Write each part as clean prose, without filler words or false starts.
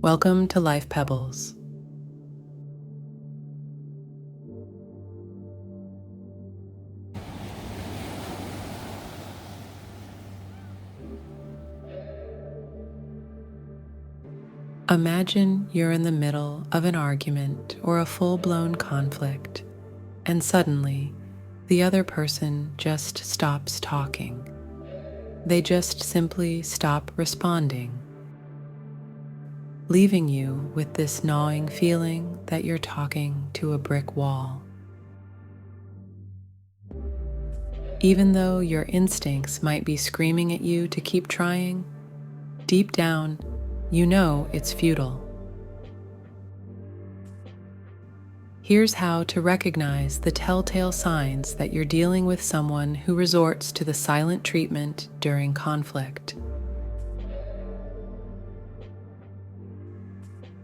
Welcome to Life Pebbles. Imagine you're in the middle of an argument or a full-blown conflict, and suddenly the other person just stops talking. They just simply stop responding, leaving you with this gnawing feeling that you're talking to a brick wall. Even though your instincts might be screaming at you to keep trying, deep down, you know it's futile. Here's how to recognize the telltale signs that you're dealing with someone who resorts to the silent treatment during conflict.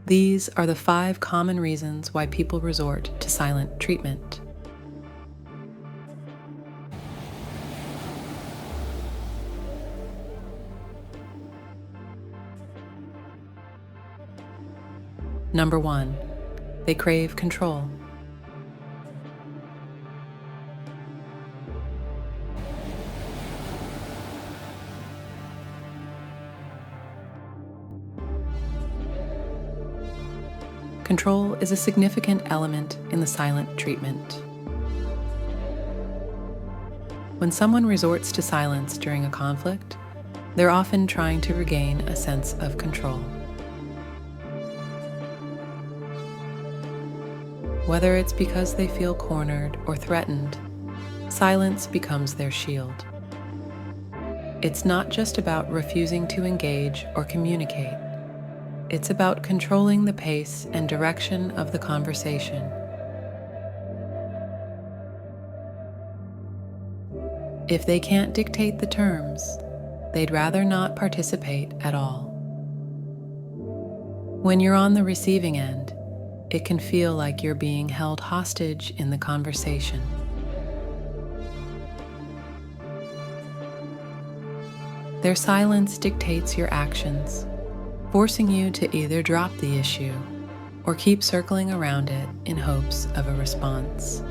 These are the 5 common reasons why people resort to silent treatment. Number 1, they crave control. Control is a significant element in the silent treatment. When someone resorts to silence during a conflict, they're often trying to regain a sense of control. Whether it's because they feel cornered or threatened, silence becomes their shield. It's not just about refusing to engage or communicate. It's about controlling the pace and direction of the conversation. If they can't dictate the terms, they'd rather not participate at all. When you're on the receiving end, it can feel like you're being held hostage in the conversation. Their silence dictates your actions, forcing you to either drop the issue or keep circling around it in hopes of a response.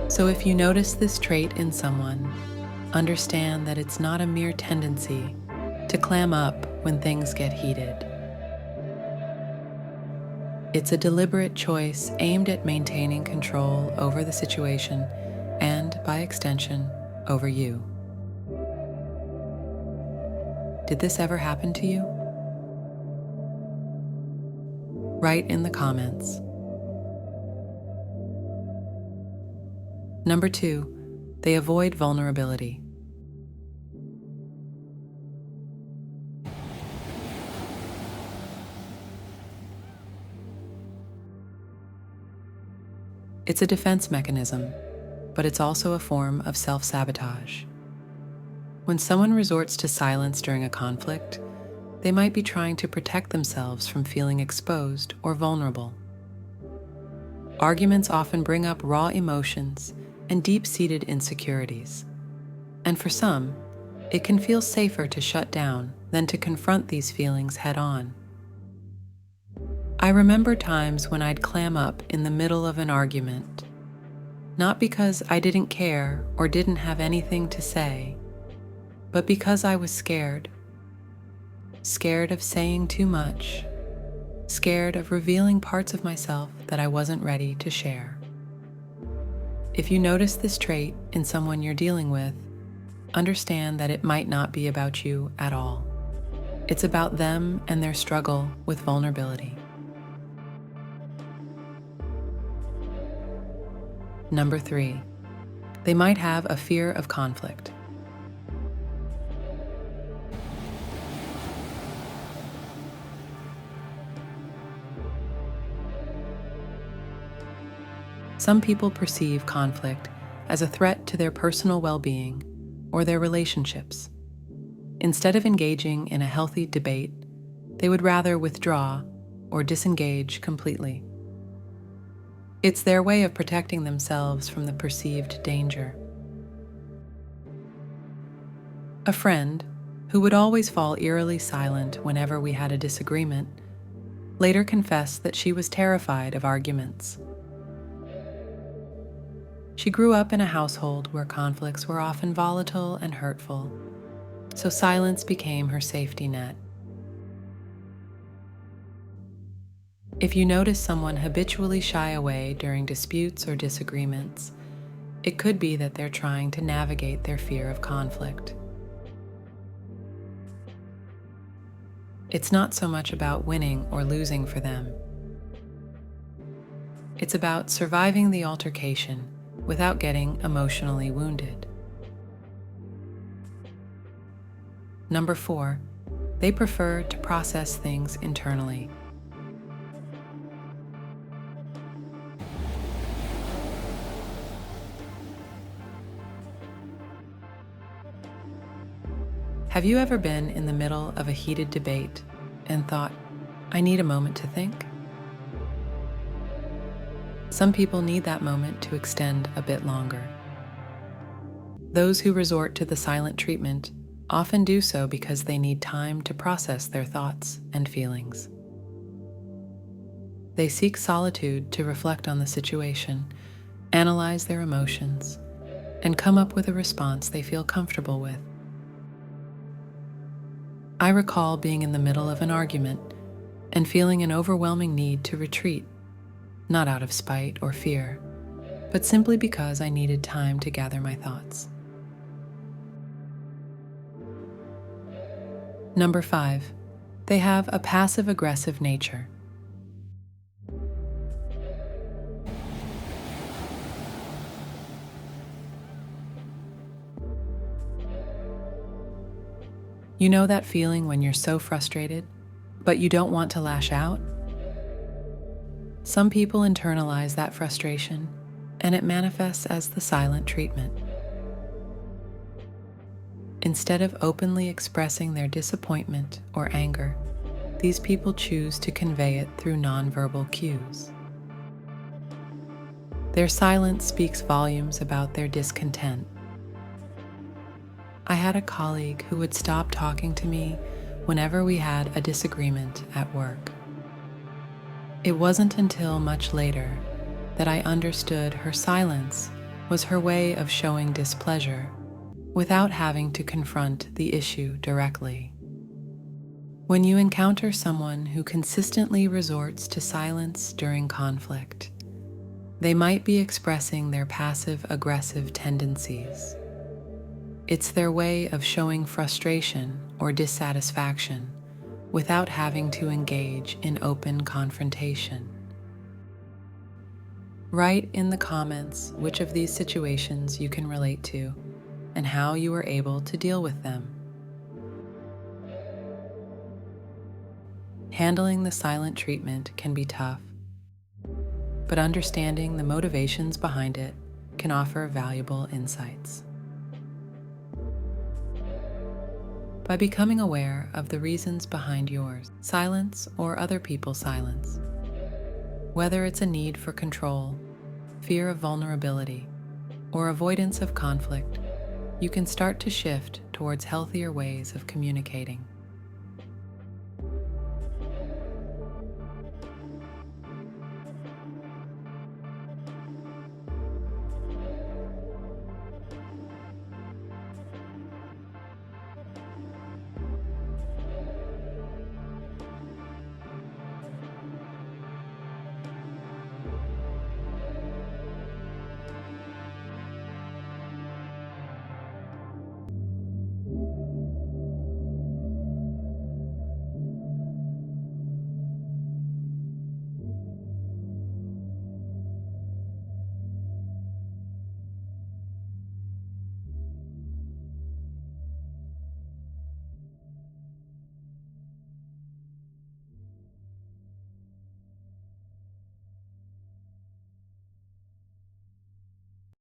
So if you notice this trait in someone, understand that it's not a mere tendency to clam up when things get heated. It's a deliberate choice aimed at maintaining control over the situation and, by extension, over you. Did this ever happen to you? Write in the comments. Number 2, they avoid vulnerability. It's a defense mechanism, but it's also a form of self-sabotage. When someone resorts to silence during a conflict, they might be trying to protect themselves from feeling exposed or vulnerable. Arguments often bring up raw emotions and deep-seated insecurities. And for some, it can feel safer to shut down than to confront these feelings head-on. I remember times when I'd clam up in the middle of an argument, not because I didn't care or didn't have anything to say, but because I was scared. Scared of saying too much, scared of revealing parts of myself that I wasn't ready to share. If you notice this trait in someone you're dealing with, understand that it might not be about you at all. It's about them and their struggle with vulnerability. Number 3, they might have a fear of conflict. Some people perceive conflict as a threat to their personal well-being or their relationships. Instead of engaging in a healthy debate, they would rather withdraw or disengage completely. It's their way of protecting themselves from the perceived danger. A friend, who would always fall eerily silent whenever we had a disagreement, later confessed that she was terrified of arguments. She grew up in a household where conflicts were often volatile and hurtful, so silence became her safety net. If you notice someone habitually shy away during disputes or disagreements, it could be that they're trying to navigate their fear of conflict. It's not so much about winning or losing for them. It's about surviving the altercation without getting emotionally wounded. Number 4, they prefer to process things internally. Have you ever been in the middle of a heated debate and thought, I need a moment to think? Some people need that moment to extend a bit longer. Those who resort to the silent treatment often do so because they need time to process their thoughts and feelings. They seek solitude to reflect on the situation, analyze their emotions, and come up with a response they feel comfortable with. I recall being in the middle of an argument and feeling an overwhelming need to retreat, not out of spite or fear, but simply because I needed time to gather my thoughts. Number 5, they have a passive-aggressive nature. You know that feeling when you're so frustrated, but you don't want to lash out? Some people internalize that frustration, and it manifests as the silent treatment. Instead of openly expressing their disappointment or anger, these people choose to convey it through nonverbal cues. Their silence speaks volumes about their discontent. I had a colleague who would stop talking to me whenever we had a disagreement at work. It wasn't until much later that I understood her silence was her way of showing displeasure without having to confront the issue directly. When you encounter someone who consistently resorts to silence during conflict, they might be expressing their passive-aggressive tendencies. It's their way of showing frustration or dissatisfaction without having to engage in open confrontation. Write in the comments which of these situations you can relate to and how you were able to deal with them. Handling the silent treatment can be tough, but understanding the motivations behind it can offer valuable insights. By becoming aware of the reasons behind yours, silence or other people's silence, whether it's a need for control, fear of vulnerability, or avoidance of conflict, you can start to shift towards healthier ways of communicating.